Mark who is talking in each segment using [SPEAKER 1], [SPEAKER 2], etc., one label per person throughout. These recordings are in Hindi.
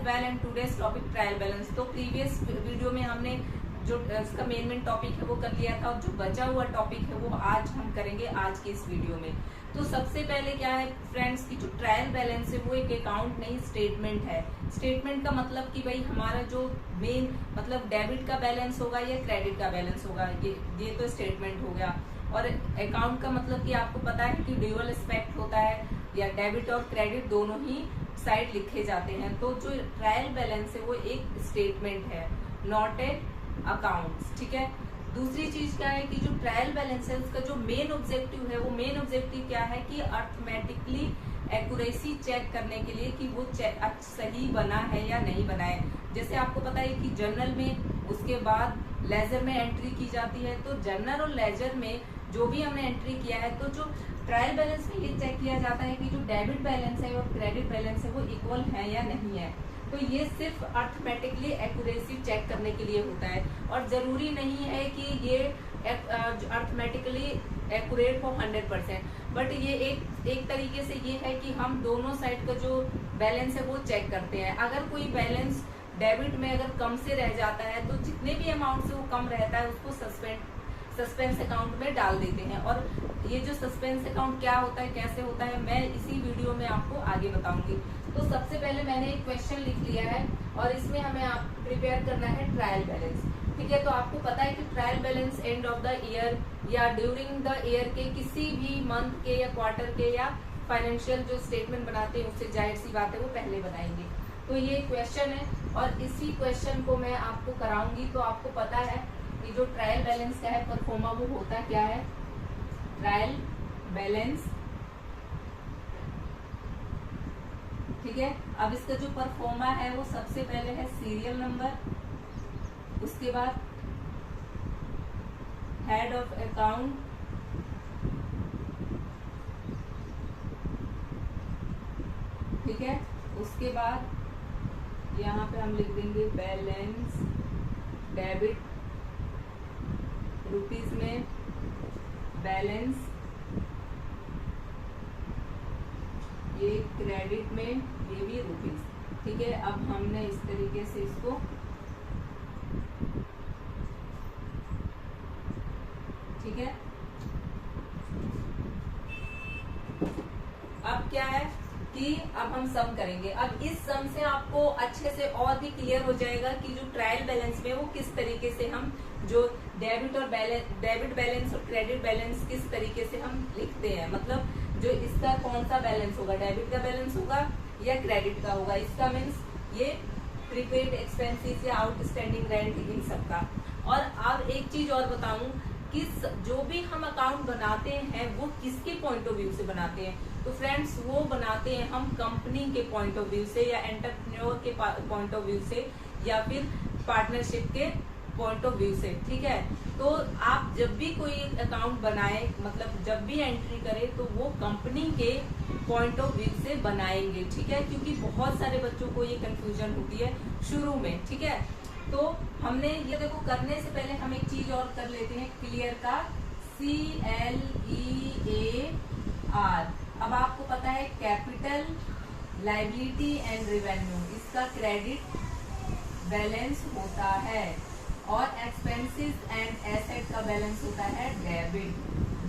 [SPEAKER 1] Well and today's topic trial balance. तो प्रीवियस वीडियो में हमने जो इसका मेन टॉपिक है वो कर लिया था और जो बचा हुआ टॉपिक है वो आज हम करेंगे आज के इस वीडियो में। तो सबसे पहले क्या है फ्रेंड्स की जो ट्रायल बैलेंस है वो एक अकाउंट नहीं स्टेटमेंट है। स्टेटमेंट का मतलब कि भाई हमारा जो मेन मतलब डेबिट का बैलेंस होगा या क्रेडिट का बैलेंस होगा, ये तो स्टेटमेंट हो गया। और अकाउंट का मतलब कि आपको पता है कि ड्यूअल एस्पेक्ट होता है या डेबिट और क्रेडिट दोनों ही साइड लिखे जाते हैं। तो जो ट्रायल बैलेंस है वो एक स्टेटमेंट है, नॉट ए अकाउंट्स। ठीक है। दूसरी चीज क्या है कि जो ट्रायल बैलेंस है उसका जो मेन ऑब्जेक्टिव है वो मेन ऑब्जेक्टिव क्या है कि अर्थमेटिकली एक्यूरेसी चेक करने के लिए कि वो सही बना है या नहीं बना है। जैसे आपको पता है कि जर्नल में उसके बाद लेजर में एंट्री की जाती है। तो जर्नल और लेजर में जो भी हमने एंट्री किया है तो जो ट्रायल बैलेंस में ये चेक किया जाता है कि जो डेबिट बैलेंस है और क्रेडिट बैलेंस है वो इक्वल है या नहीं है। तो ये सिर्फ अर्थमेटिकली एक्यूरेसी चेक करने के लिए होता है और जरूरी नहीं है कि ये अर्थमेटिकली एक्यूरेट हो 100%, बट ये एक तरीके से ये है कि हम दोनों साइड का जो बैलेंस है वो चेक करते हैं। अगर कोई बैलेंस डेबिट में अगर कम से रह जाता है तो जितने भी अमाउंट से वो कम रहता है उसको सस्पेंस अकाउंट में डाल देते हैं। और ये जो सस्पेंस अकाउंट क्या होता है, कैसे होता है, मैं इसी वीडियो में आपको आगे बताऊंगी। तो सबसे पहले मैंने एक क्वेश्चन लिख लिया है और इसमें हमें आप प्रिपेयर करना है ट्रायल बैलेंस। ठीक है। तो आपको पता है कि trial balance end of the year या ड्यूरिंग द ईयर के किसी भी मंथ के या क्वार्टर के या फाइनेंशियल जो स्टेटमेंट बनाते हैं उससे जाहिर सी बात है वो पहले बनाएंगे। तो ये क्वेश्चन है और इसी क्वेश्चन को मैं आपको कराऊंगी। तो आपको पता है कि जो ट्रायल बैलेंस का है परफॉर्मा वो होता क्या है, ट्रायल बैलेंस। ठीक है। अब इसका जो परफॉर्मा है वो सबसे पहले है सीरियल नंबर, उसके बाद हेड ऑफ अकाउंट, ठीक है। उसके बाद यहाँ पे हम लिख देंगे बैलेंस डेबिट रुपीस में, बैलेंस ये क्रेडिट में, ये भी रुपीस। ठीक है। अब हमने इस तरीके से इसको ठीक है। अब क्या है कि अब हम सम करेंगे। अब इस सम से आपको अच्छे से और भी क्लियर हो जाएगा कि जो ट्रायल बैलेंस में वो किस तरीके से हम जो डेबिट बैलेंस और क्रेडिट बैलेंस किस तरीके से हम लिखते हैं। मतलब जो इसका कौन सा बैलेंस होगा, डेबिट का बैलेंस होगा या क्रेडिट का होगा। इसका मीन्स ये प्रीपेड एक्सपेंसेस या आउटस्टैंडिंग रेंट इन सबका। और अब एक चीज और बताऊं कि जो भी हम अकाउंट बनाते हैं वो किसके पॉइंट ऑफ व्यू से बनाते हैं। तो फ्रेंड्स वो बनाते हैं हम कंपनी के पॉइंट ऑफ व्यू से या एंटरप्रेन्योर के पॉइंट ऑफ व्यू से या फिर पार्टनरशिप के पॉइंट ऑफ व्यू से। ठीक है। तो आप जब भी कोई अकाउंट बनाए मतलब जब भी एंट्री करें तो वो कंपनी के पॉइंट ऑफ व्यू से बनाएंगे। ठीक है। क्योंकि बहुत सारे बच्चों को ये कंफ्यूजन होती है शुरू में। ठीक है। तो हमने ये देखो करने से पहले हम एक चीज और कर लेते हैं क्लियर का, CLEAR। अब आपको पता है कैपिटल, लायबिलिटी एंड रेवेन्यू इसका क्रेडिट बैलेंस होता है और एक्सपेंसेस एंड एसेट का बैलेंस होता है डेबिट।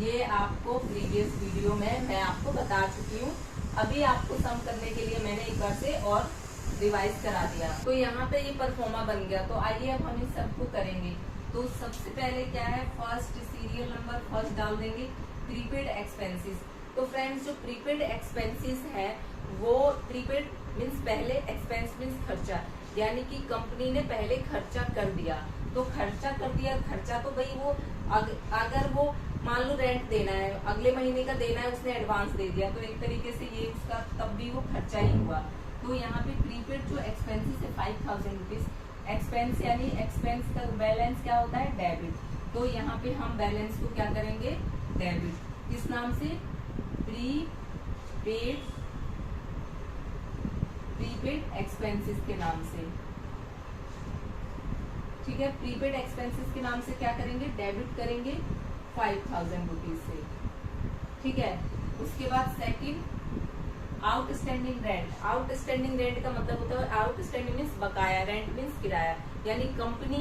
[SPEAKER 1] ये आपको प्रीवियस वीडियो में मैं आपको बता चुकी हूँ। अभी आपको सम करने के लिए मैंने एक बार से और रिवाइज करा दिया। तो यहाँ पे ये परफॉर्मा बन गया। तो आइए अब हम इस सबको करेंगे। तो सबसे पहले क्या है, फर्स्ट सीरियल नंबर फर्स्ट डाल देंगे, प्रीपेड एक्सपेंसेस। तो फ्रेंड्स जो प्रीपेड एक्सपेंसेस है वो प्रीपेड मीन्स पहले, एक्सपेंस मीन्स खर्चा, यानी कि कंपनी ने पहले खर्चा कर दिया। तो खर्चा कर दिया, खर्चा तो भाई वो अगर वो मान लो रेंट देना है, अगले महीने का देना है, उसने एडवांस दे दिया तो एक तरीके से ये उसका तब भी वो खर्चा ही हुआ। तो यहाँ पे प्रीपेड जो एक्सपेंसेस है 5000 रुपीज, एक्सपेंस यानी एक्सपेंस का बैलेंस क्या होता है, डेबिट। तो यहाँ पे हम बैलेंस को क्या करेंगे, डेबिट। किस नाम से, प्रीपेड एक्सपेंसेस के नाम से। ठीक है। प्रीपेड एक्सपेंसेस के नाम से क्या करेंगे, डेबिट करेंगे 5000 रुपीज से। ठीक है। उसके बाद second outstanding rent, outstanding rent का मतलब होता है आउटस्टैंडिंग मीन्स बकाया, रेंट मीन्स किराया, यानी कंपनी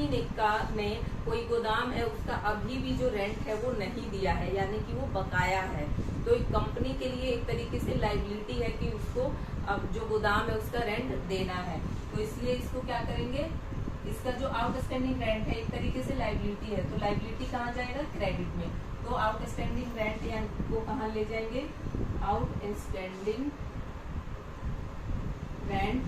[SPEAKER 1] ने कोई गोदाम है उसका अभी भी जो रेंट है वो नहीं दिया है, यानी कि वो बकाया है। तो एक कंपनी के लिए एक तरीके से लायबिलिटी है कि उसको अब जो गोदाम है उसका रेंट देना है, तो इसलिए इसको क्या करेंगे, इसका जो आउटस्टैंडिंग रेंट है एक तरीके से लायबिलिटी है, तो लायबिलिटी कहाँ जाएगा, क्रेडिट में। तो आउटस्टैंडिंग रेंट यानी को कहाँ ले जाएंगे, आउटस्टैंडिंग रेंट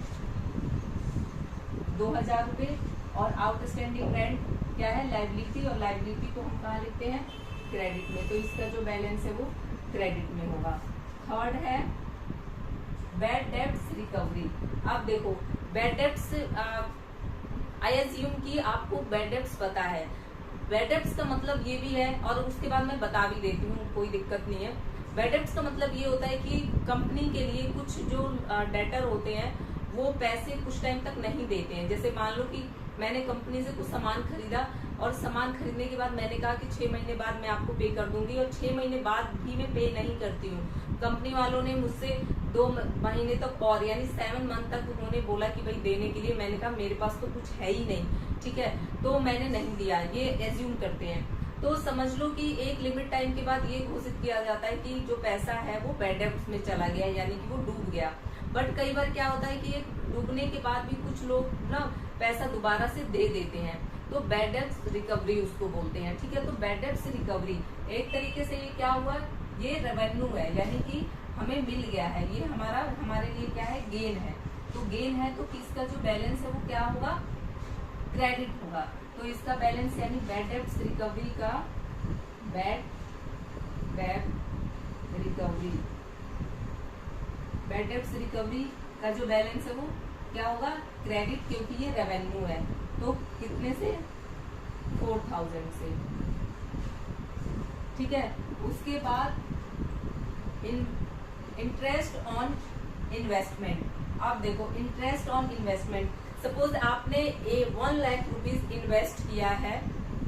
[SPEAKER 1] 2000 रुपए, और आउटस्टैंडिंग रेंट क्या है, लायबिलिटी, और लायबिलिटी को हम कहाँ लिखते हैं, क्रेडिट में, तो इसका जो बैलेंस है वो क्रेडिट में होगा। थर्ड है बैड डेब्ट्स रिकवरी। अब देखो बैड डेब्ट्स, आई एज्यूम कि आपको बैड डेब्ट्स पता है, बैड डेब्ट्स का मतलब ये भी है, और उसके बाद मैं बता भी देती हूँ, कोई दिक्कत नहीं है। बैड डेब्ट्स का मतलब ये होता है कि कंपनी के लिए कुछ जो डेटर होते हैं वो पैसे कुछ टाइम तक नहीं देते हैं। जैसे मान लो कि मैंने कंपनी से कुछ सामान खरीदा, और सामान खरीदने के बाद मैंने कहा कि 6 महीने बाद मैं आपको पे कर दूंगी, और 6 महीने बाद भी मैं पे नहीं करती हूँ। कंपनी वालों ने मुझसे 2 महीने तक और यानी 7 मंथ तक उन्होंने बोला कि भाई देने के लिए, मैंने कहा मेरे पास तो कुछ है ही नहीं, ठीक है, तो मैंने नहीं दिया, ये एज्यूम करते हैं। तो समझ लो कि एक लिमिट टाइम के बाद ये घोषित किया जाता है कि जो पैसा है वो बैड डेब्ट्स में चला गया, यानी कि वो डूब गया। बट कई बार क्या होता है कि ये डूबने के बाद भी कुछ लोग ना पैसा दोबारा से दे देते हैं, तो बैड डेब्ट्स रिकवरी उसको बोलते हैं, ठीक है। तो बैड डेब्ट्स रिकवरी एक तरीके से ये क्या हुआ, ये रेवेन्यू है, यानी कि हमें मिल गया है, ये हमारे लिए क्या है, गेन है। तो गेन है तो किसका जो बैलेंस है वो क्या होगा, क्रेडिट होगा। तो इसका बैलेंस यानी बैड डेब्ट्स रिकवरी का बैड डेब्ट्स रिकवरी का जो बैलेंस है वो क्या होगा, क्रेडिट, क्योंकि ये रेवेन्यू है। तो कितने से, 4000 से, ठीक है। उसके बाद इंटरेस्ट ऑन इन्वेस्टमेंट। आप देखो इंटरेस्ट ऑन इन्वेस्टमेंट, सपोज आपने 1 लाख रुपीज इन्वेस्ट किया है,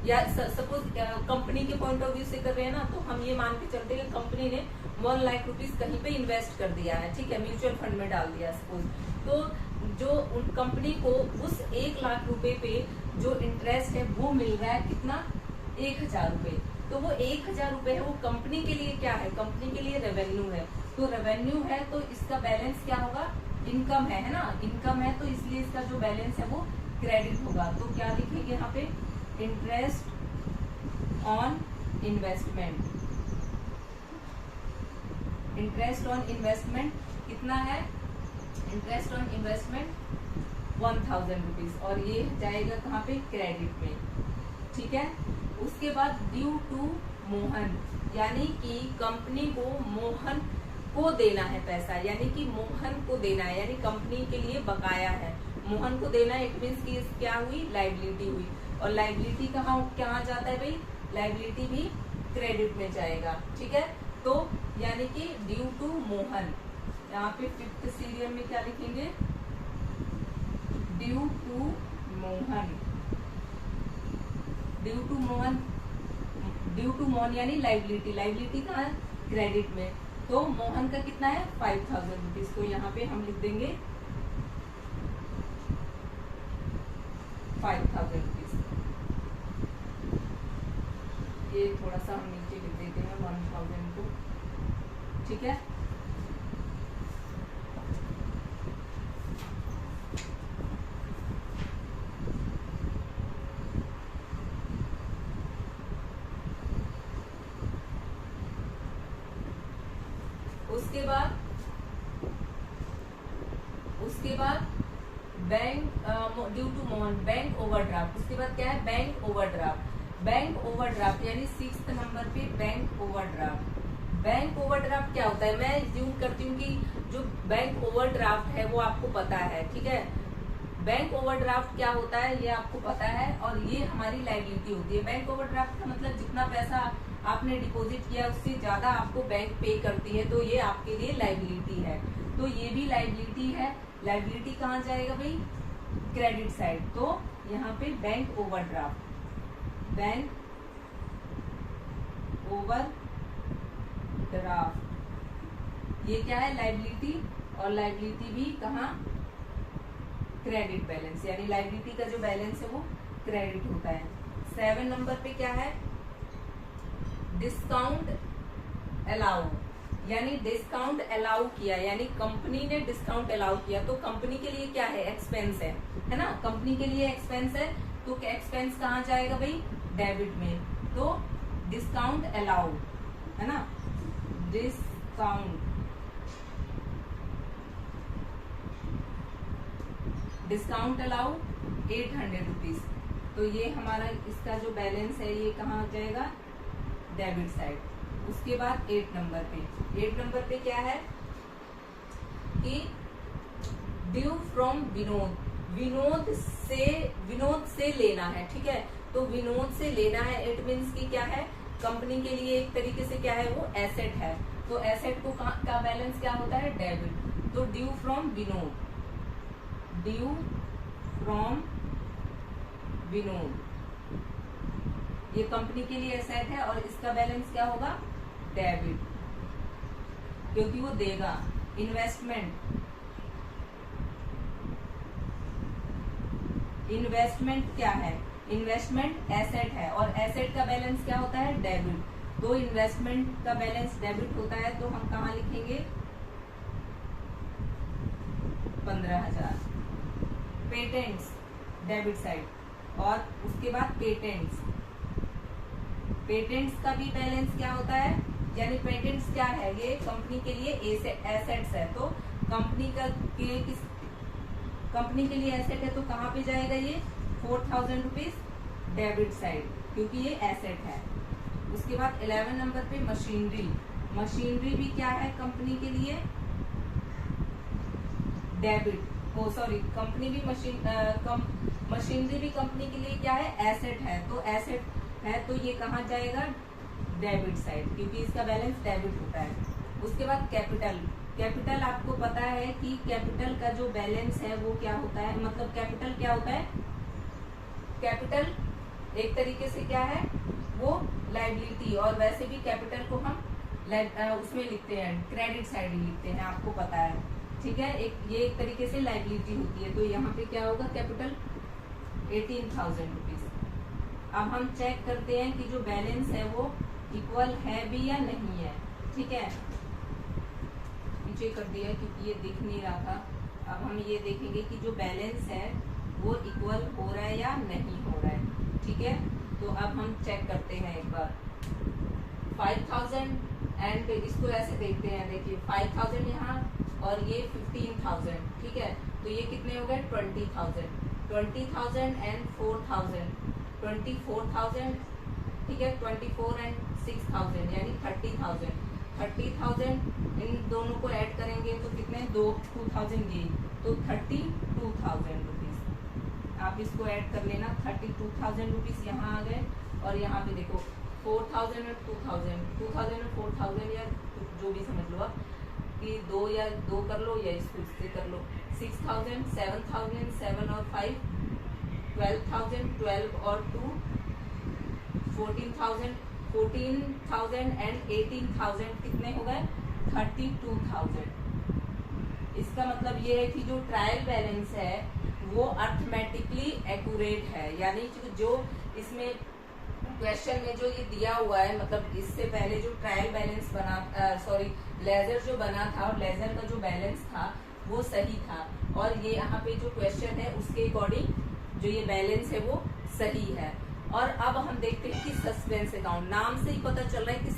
[SPEAKER 1] या सपोज कंपनी के पॉइंट ऑफ व्यू से कर रहे हैं ना, तो हम ये मान के चलते हैं कि कंपनी ने 1 लाख रुपीज कहीं पे इन्वेस्ट कर दिया है, ठीक है, म्यूचुअल फंड में डाल दिया सपोज, तो जो कंपनी को उस 1 लाख रुपए पे जो इंटरेस्ट है वो मिल रहा है कितना, 1000 रुपए। तो वो 1000 रुपए है, वो कंपनी के लिए क्या है, कंपनी के लिए रेवेन्यू है। तो रेवेन्यू है तो इसका बैलेंस क्या होगा, इनकम है ना, इनकम है, तो इसलिए इसका जो बैलेंस है वो क्रेडिट होगा। तो क्या लिखेंगे यहाँ पे, interest on investment. Interest on investment कितना है, इंटरेस्ट ऑन इन्वेस्टमेंट 1000 रुपीज, और ये जाएगा कहाँ पे, क्रेडिट में, ठीक है। उसके बाद ड्यू टू मोहन, यानी कि कंपनी को मोहन को देना है पैसा, यानी कि मोहन को देना है, यानी कंपनी के लिए बकाया है, मोहन को देना है। इट मीन्स की क्या हुई, लायबिलिटी हुई, और लायबिलिटी कहाँ जाता है भाई, लायबिलिटी भी क्रेडिट में जाएगा, ठीक है। तो यानी कि ड्यू टू मोहन, यहाँ पे 5th सीरियल में क्या लिखेंगे, due to Mohan, due to Mohan, due to Mohan यानी लायबिलिटी, लायबिलिटी कहाँ है, क्रेडिट में। तो मोहन का कितना है, 5000 रुपीज, तो यहाँ पे हम लिख देंगे 5000 रुपीज। ये थोड़ा सा हम नीचे लिख देते हैं 1000 को, ठीक है। उसके बाद bank due to Mohan, bank overdraft. उसके बाद क्या है, बैंक ओवरड्राफ्ट। बैंक ओवरड्राफ्ट यानी 6th नंबर पे बैंक ओवरड्राफ्ट। बैंक ओवरड्राफ्ट क्या होता है, मैं ज्यूम करती हूँ कि जो बैंक ओवरड्राफ्ट है वो आपको पता है, ठीक है। बैंक ओवरड्राफ्ट क्या होता है ये आपको पता है, और ये हमारी लायबिलिटी होती है। बैंक ओवरड्राफ्ट का मतलब जितना पैसा आपने डिपॉजिट किया उससे ज्यादा आपको बैंक पे करती है, तो ये आपके लिए लायबिलिटी है। तो ये भी लायबिलिटी है। लायबिलिटी कहाँ जाएगा भाई, क्रेडिट साइड। तो यहाँ पे बैंक ओवरड्राफ्ट, बैंक ओवरड्राफ्ट ये क्या है, लायबिलिटी और लायबिलिटी भी कहाँ, क्रेडिट बैलेंस, यानी लायबिलिटी का जो बैलेंस है वो क्रेडिट होता है। 7 नंबर पे क्या है, डिस्काउंट अलाउ, यानी डिस्काउंट अलाउ किया, यानी कंपनी ने डिस्काउंट अलाउ किया तो कंपनी के लिए क्या है, एक्सपेंस है ना, कंपनी के लिए एक्सपेंस है, तो एक्सपेंस कहाँ जाएगा भाई, डेबिट में, तो डिस्काउंट अलाउ है ना, डिस्काउंट अलाउ 800 रुपीज, तो ये हमारा इसका जो बैलेंस है ये कहाँ जाएगा, डेबिट साइड। उसके बाद 8 नंबर पे क्या है कि ड्यू फ्रॉम विनोद, विनोद से लेना है, ठीक है, तो विनोद से लेना है, इट मीन्स की क्या है, कंपनी के लिए एक तरीके से क्या है, वो एसेट है, तो एसेट को का बैलेंस क्या होता है, डेबिट, तो ड्यू फ्रॉम विनोद, ये कंपनी के लिए एसेट है और इसका बैलेंस क्या होगा, डेबिट, क्योंकि वो देगा। इन्वेस्टमेंट क्या है, इन्वेस्टमेंट एसेट है और एसेट का बैलेंस क्या होता है, डेबिट, तो इन्वेस्टमेंट का बैलेंस डेबिट होता है, तो हम कहाँ लिखेंगे, 15,000। पेटेंट्स डेबिट साइड, और उसके बाद पेटेंट्स का भी बैलेंस क्या होता है, यानी पेटेंट्स क्या है, ये कंपनी के लिए एसेट्स है, तो कंपनी के लिए एसेट है, तो कहाँ पे जाएगा ये, 4,000 रुपीज डेबिट साइड, क्योंकि ये एसेट है। उसके बाद 11 नंबर पे मशीनरी भी क्या है, कंपनी के लिए डेबिट, कंपनी भी मशीनरी भी कंपनी के लिए क्या है, एसेट है, तो एसेट है, तो ये कहाँ जाएगा, डेबिट साइड, क्योंकि इसका बैलेंस डेबिट होता है। उसके बाद कैपिटल आपको पता है कि कैपिटल का जो बैलेंस है वो क्या होता है, मतलब कैपिटल क्या होता है, कैपिटल एक तरीके से क्या है, वो लायबिलिटी, और वैसे भी कैपिटल को हम उसमें लिखते हैं, क्रेडिट साइड ही लिखते हैं, आपको पता है, ठीक है, ये एक तरीके से लायबिलिटी होती है, तो यहाँ पे क्या होगा, कैपिटल 18,000 रुपीज। अब हम चेक करते हैं कि जो बैलेंस है वो इक्वल है भी या नहीं है, ठीक है, पीछे कर दिया क्योंकि ये दिख नहीं रहा था। अब हम ये देखेंगे कि जो बैलेंस है वो इक्वल हो रहा है या नहीं हो रहा है, ठीक है, तो अब हम चेक करते हैं एक बार। 5,000 एंड इसको ऐसे देखते हैं, देखिए 5,000 यहाँ और ये 15,000, ठीक है, तो ये कितने हो गए, 20,000 एंड 4,000, 24,000, ठीक है, 24 एंड 6,000 यानी 30,000 इन दोनों को ऐड करेंगे तो कितने, 2,000 ये, तो 32,000 रुपीज, आप इसको ऐड कर लेना, 32,000 रुपीज यहाँ आ गए, और यहाँ पे देखो 4,000 और 2,000 और 4,000, या जो भी समझ लो आप, कि 2 या 2 कर लो या इसको इससे कर लो, 6,000, 7,000, 7 और 5, 12,000, 12 और 2, 14,000 एंड 18,000 कितने हो गए, 32,000। इसका मतलब ये है कि जो ट्रायल बैलेंस है वो अर्थमेटिकली एक्यूरेट है, यानी जो इसमें क्वेश्चन में जो ये दिया हुआ है, मतलब इससे पहले जो ट्रायल बैलेंस बना, लेजर जो बना था और लेजर का जो बैलेंस था वो सही था, और ये यहाँ पे जो क्वेश्चन है उसके अकॉर्डिंग जो ये बैलेंस है वो सही है। और अब हम देखते हैं कि सस्पेंस अकाउंट, नाम से ही पता चल रहा है कि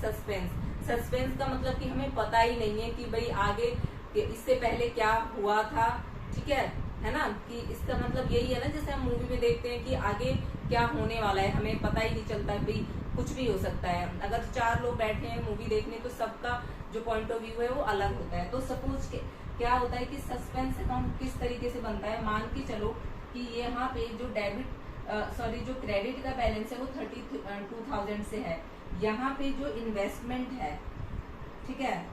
[SPEAKER 1] सस्पेंस का मतलब कि हमें पता ही नहीं है कि भाई आगे इससे पहले क्या हुआ था, ठीक है ना, कि इसका मतलब यही है ना, जैसे हम मूवी में देखते हैं कि आगे क्या होने वाला है, हमें पता ही नहीं चलता, भाई कुछ भी हो सकता है। अगर 4 लोग बैठे हैं मूवी देखने तो सबका जो पॉइंट ऑफ व्यू है वो अलग होता है। तो सपोज क्या होता है कि सस्पेंस अकाउंट किस तरीके से बनता है, मान के चलो कि यहाँ पे जो जो क्रेडिट का बैलेंस है वो 32,000 से है, यहाँ पे जो इन्वेस्टमेंट है, ठीक है,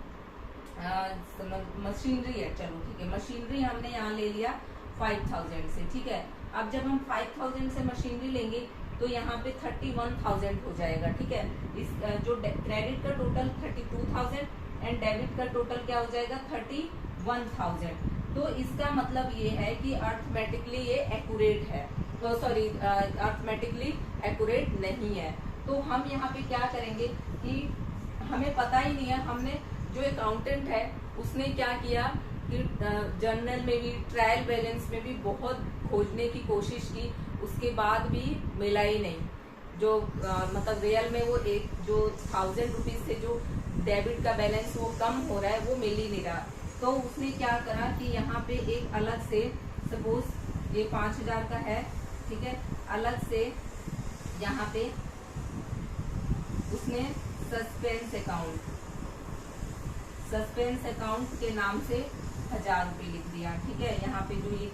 [SPEAKER 1] मशीनरी है, चलो ठीक है, मशीनरी हमने यहाँ ले लिया 5,000 से, ठीक है, अब जब हम 5,000 से मशीनरी लेंगे तो यहाँ पे 31,000 हो जाएगा, ठीक है, इस जो क्रेडिट का टोटल 32,000 एंड डेबिट का टोटल क्या हो जाएगा, 31,000। 1000। तो इसका मतलब ये है कि अर्थमेटिकली ये एक्यूरेट है, तो सॉरी अर्थमेटिकली एक्यूरेट नहीं है। तो हम यहाँ पे क्या करेंगे कि हमें पता ही नहीं है, हमने जो अकाउंटेंट है उसने क्या किया कि जर्नल में भी, ट्रायल बैलेंस में भी बहुत खोजने की कोशिश की, उसके बाद भी मिला ही नहीं। जो मतलब रियल में वो एक जो 1000 रुपीज से जो डेबिट का बैलेंस वो कम हो रहा है वो मिल ही नहीं रहा। तो उसने क्या करा कि यहाँ पे एक अलग से, सपोज ये 5000 का है, ठीक है, अलग से यहाँ पे उसने सस्पेंस अकाउंट के नाम से 1000 रुपये लिख दिया, ठीक है। यहाँ पे जो ये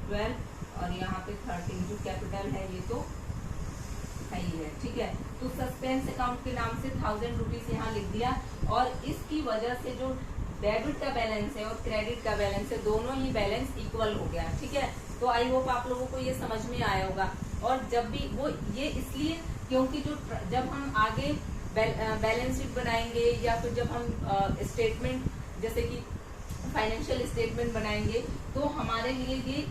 [SPEAKER 1] 12 और यहाँ पे 13 जो कैपिटल है ये तो है ही है, ठीक है। तो सस्पेंस अकाउंट के नाम से 1000 रुपीज यहाँ लिख दिया, और इसकी वजह से जो डेबिट का बैलेंस है और क्रेडिट का बैलेंस है, दोनों ही बैलेंस इक्वल हो गया, ठीक है। तो आई होप आप लोगों को ये समझ में आया होगा। और जब भी वो ये इसलिए क्योंकि जो जब हम आगे बैलेंस शीट बनाएंगे या फिर जब हम स्टेटमेंट जैसे कि फाइनेंशियल स्टेटमेंट बनाएंगे, तो हमारे लिए ये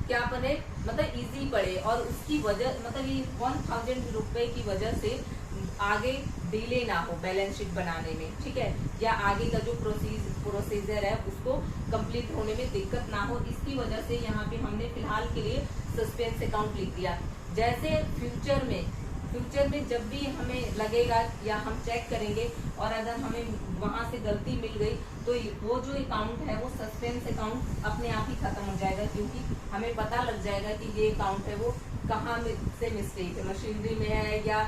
[SPEAKER 1] क्या पड़े, मतलब इजी पड़े, और उसकी वजह मतलब ये 1000 रुपए की वजह से आगे डिले ना हो बैलेंस शीट बनाने में, ठीक है, या आगे का जो प्रोसीजर है उसको कंप्लीट होने में दिक्कत ना हो। इसकी वजह से यहाँ पे हमने फिलहाल के लिए सस्पेंस अकाउंट लिख दिया। जैसे फ्यूचर में जब भी हमें लगेगा या हम चेक करेंगे और अगर हमें वहां से गलती मिल गई, तो वो जो अकाउंट है वो सस्पेंस अकाउंट अपने आप ही खत्म हो जाएगा, क्योंकि हमें पता लग जाएगा कि ये अकाउंट है वो कहाँ से मिस्टेक है, मशीनरी में है या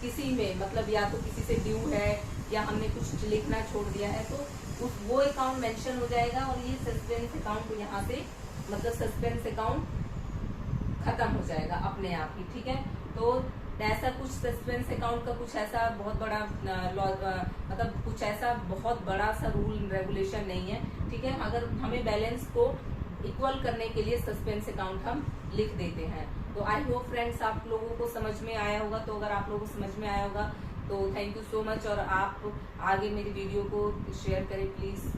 [SPEAKER 1] किसी में, मतलब या तो किसी से ड्यू है या हमने कुछ लिखना छोड़ दिया है, तो वो अकाउंट मेंशन हो जाएगा और ये सस्पेंस अकाउंट यहाँ से, मतलब सस्पेंस अकाउंट खत्म हो जाएगा अपने आप ही, ठीक है। तो ऐसा कुछ सस्पेंस अकाउंट का कुछ ऐसा बहुत बड़ा मतलब कुछ ऐसा बहुत बड़ा सा रूल रेगुलेशन नहीं है, ठीक है। अगर हमें बैलेंस को इक्वल करने के लिए सस्पेंस अकाउंट हम लिख देते हैं। तो आई होप फ्रेंड्स आप लोगों को समझ में आया होगा। तो अगर आप लोगों को समझ में आया होगा तो थैंक यू सो मच, और आप आगे मेरी वीडियो को शेयर करें प्लीज।